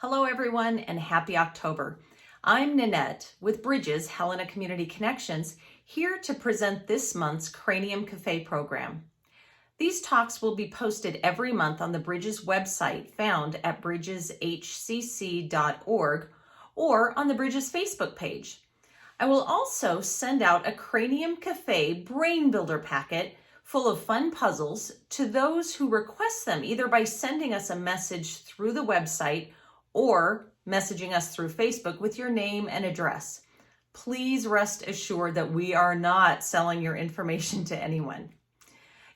Hello, everyone, and happy October. I'm Nanette with Bridges Helena Community Connections, here to present this month's Cranium Cafe program. These talks will be posted every month on the Bridges website found at bridgeshcc.org or on the Bridges Facebook page. I will also send out a Cranium Cafe Brain Builder packet full of fun puzzles to those who request them, either by sending us a message through the website or messaging us through Facebook with your name and address. Please rest assured that we are not selling your information to anyone.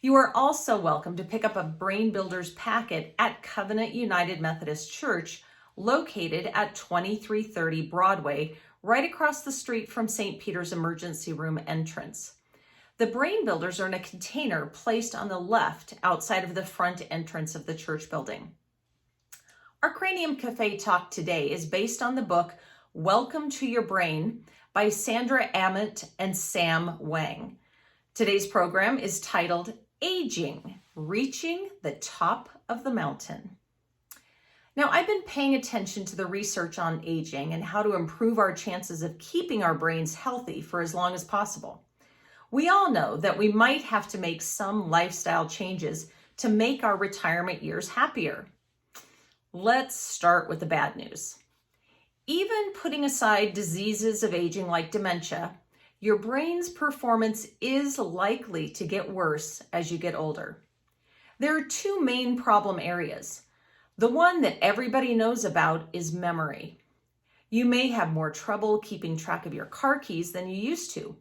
You are also welcome to pick up a Brain Builders packet at Covenant United Methodist Church, located at 2330 Broadway, right across the street from St. Peter's Emergency Room entrance. The Brain Builders are in a container placed on the left outside of the front entrance of the church building. Our Cranium Cafe talk today is based on the book Welcome to Your Brain by Sandra Ament and Sam Wang. Today's program is titled Aging, Reaching the Top of the Mountain. Now, I've been paying attention to the research on aging and how to improve our chances of keeping our brains healthy for as long as possible. We all know that we might have to make some lifestyle changes to make our retirement years happier. Let's start with the bad news. Even putting aside diseases of aging like dementia, your brain's performance is likely to get worse as you get older. There are two main problem areas. The one that everybody knows about is memory. You may have more trouble keeping track of your car keys than you used to.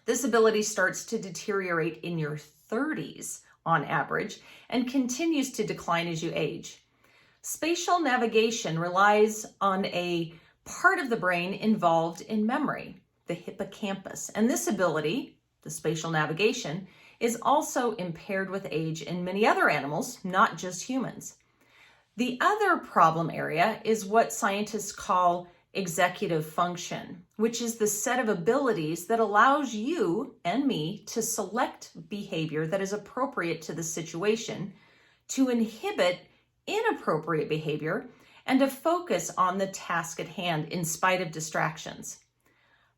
This ability starts to deteriorate in your 30s on average and continues to decline as you age. Spatial navigation relies on a part of the brain involved in memory, the hippocampus. And this ability, the spatial navigation, is also impaired with age in many other animals, not just humans. The other problem area is what scientists call executive function, which is the set of abilities that allows you and me to select behavior that is appropriate to the situation, to inhibit inappropriate behavior, and to focus on the task at hand in spite of distractions.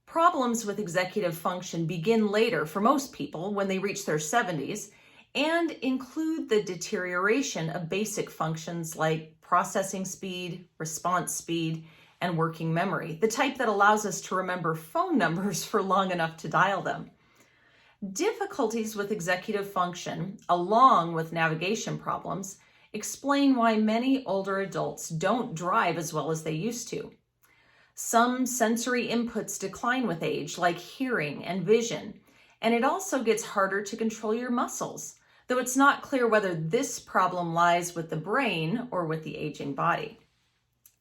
Problems with executive function begin later for most people when they reach their 70s and include the deterioration of basic functions like processing speed, response speed, and working memory, the type that allows us to remember phone numbers for long enough to dial them. Difficulties with executive function, along with navigation problems, explain why many older adults don't drive as well as they used to. Some sensory inputs decline with age, like hearing and vision, and it also gets harder to control your muscles, though it's not clear whether this problem lies with the brain or with the aging body.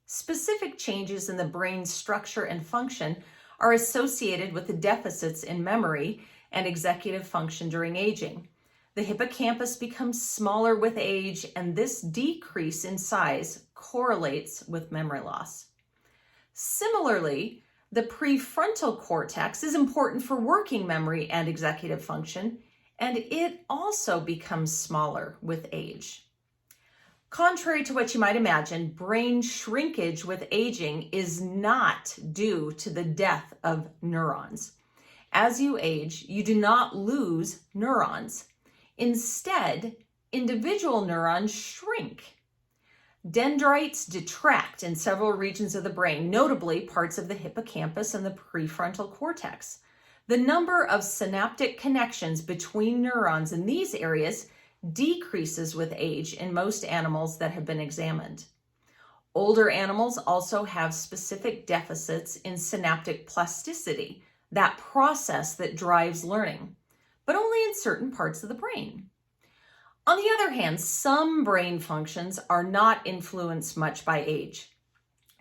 Specific changes in the brain's structure and function are associated with the deficits in memory and executive function during aging. The hippocampus becomes smaller with age, and this decrease in size correlates with memory loss. Similarly, the prefrontal cortex is important for working memory and executive function, and it also becomes smaller with age. Contrary to what you might imagine, brain shrinkage with aging is not due to the death of neurons. As you age, you do not lose neurons. Instead, individual neurons shrink. Dendrites detract in several regions of the brain, notably parts of the hippocampus and the prefrontal cortex. The number of synaptic connections between neurons in these areas decreases with age in most animals that have been examined. Older animals also have specific deficits in synaptic plasticity, that process that drives learning, but only in certain parts of the brain. On the other hand, some brain functions are not influenced much by age.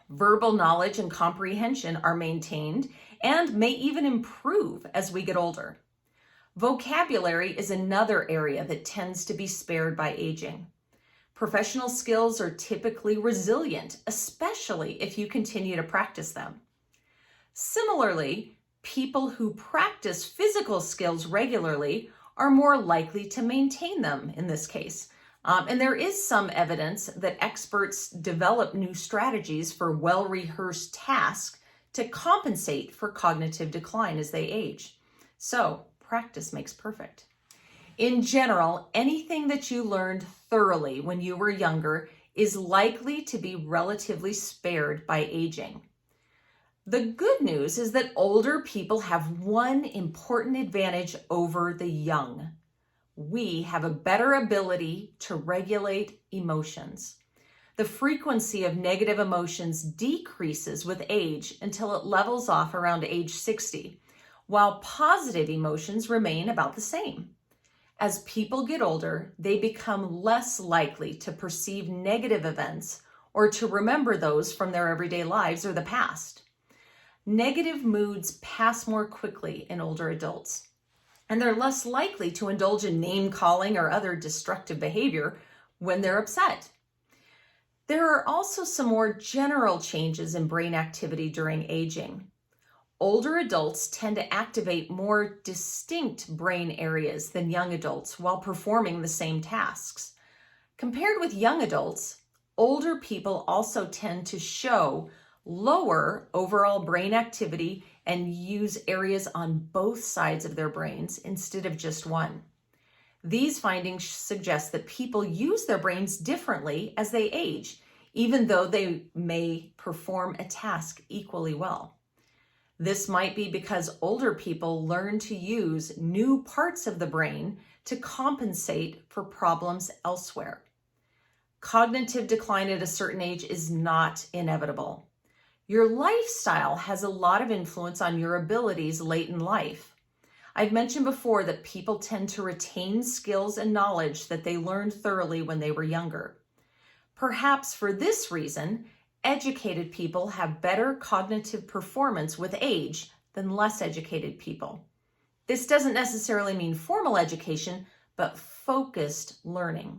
Verbal knowledge and comprehension are maintained and may even improve as we get older. Vocabulary is another area that tends to be spared by aging. Professional skills are typically resilient, especially if you continue to practice them. Similarly, people who practice physical skills regularly are more likely to maintain them in this case. And there is some evidence that experts develop new strategies for well-rehearsed tasks to compensate for cognitive decline as they age. So, practice makes perfect. In general, anything that you learned thoroughly when you were younger is likely to be relatively spared by aging. The good news is that older people have one important advantage over the young. We have a better ability to regulate emotions. The frequency of negative emotions decreases with age until it levels off around age 60, while positive emotions remain about the same. As people get older, they become less likely to perceive negative events or to remember those from their everyday lives or the past. Negative moods pass more quickly in older adults, and they're less likely to indulge in name-calling or other destructive behavior when they're upset. There are also some more general changes in brain activity during aging. Older adults tend to activate more distinct brain areas than young adults while performing the same tasks. Compared with young adults, older people also tend to show lower overall brain activity and use areas on both sides of their brains instead of just one. These findings suggest that people use their brains differently as they age, even though they may perform a task equally well. This might be because older people learn to use new parts of the brain to compensate for problems elsewhere. Cognitive decline at a certain age is not inevitable. Your lifestyle has a lot of influence on your abilities late in life. I've mentioned before that people tend to retain skills and knowledge that they learned thoroughly when they were younger. Perhaps for this reason, educated people have better cognitive performance with age than less educated people. This doesn't necessarily mean formal education, but focused learning.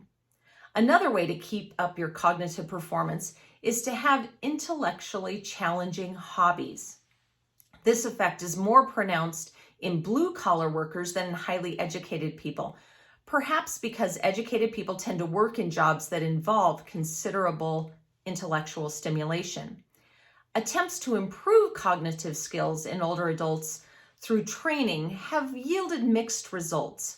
Another way to keep up your cognitive performance is to have intellectually challenging hobbies. This effect is more pronounced in blue-collar workers than in highly educated people, perhaps because educated people tend to work in jobs that involve considerable intellectual stimulation. Attempts to improve cognitive skills in older adults through training have yielded mixed results.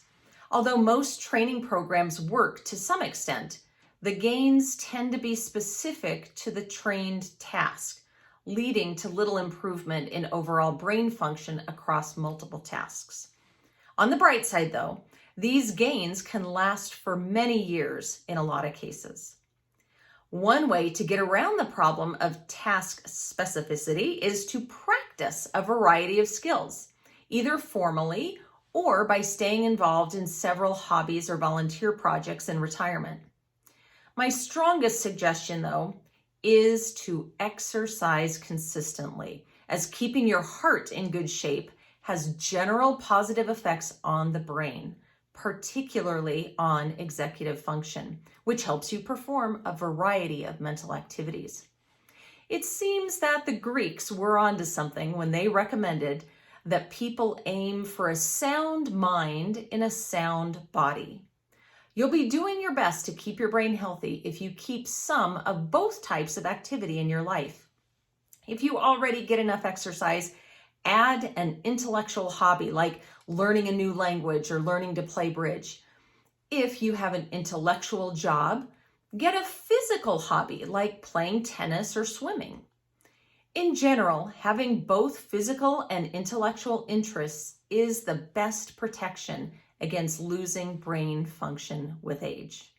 Although most training programs work to some extent, the gains tend to be specific to the trained task, leading to little improvement in overall brain function across multiple tasks. On the bright side, though, these gains can last for many years in a lot of cases. One way to get around the problem of task specificity is to practice a variety of skills, either formally or by staying involved in several hobbies or volunteer projects in retirement. My strongest suggestion, though, is to exercise consistently, as keeping your heart in good shape has general positive effects on the brain, particularly on executive function, which helps you perform a variety of mental activities. It seems that the Greeks were onto something when they recommended that people aim for a sound mind in a sound body. You'll be doing your best to keep your brain healthy if you keep some of both types of activity in your life. If you already get enough exercise, add an intellectual hobby like learning a new language or learning to play bridge. If you have an intellectual job, get a physical hobby like playing tennis or swimming. In general, having both physical and intellectual interests is the best protection against losing brain function with age.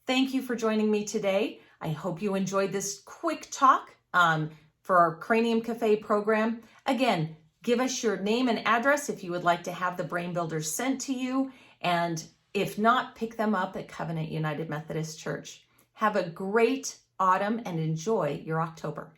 Thank you for joining me today. I hope you enjoyed this quick talk for our Cranium Cafe program. Again, give us your name and address if you would like to have the Brain Builders sent to you, and if not, pick them up at Covenant United Methodist Church. Have a great autumn and enjoy your October.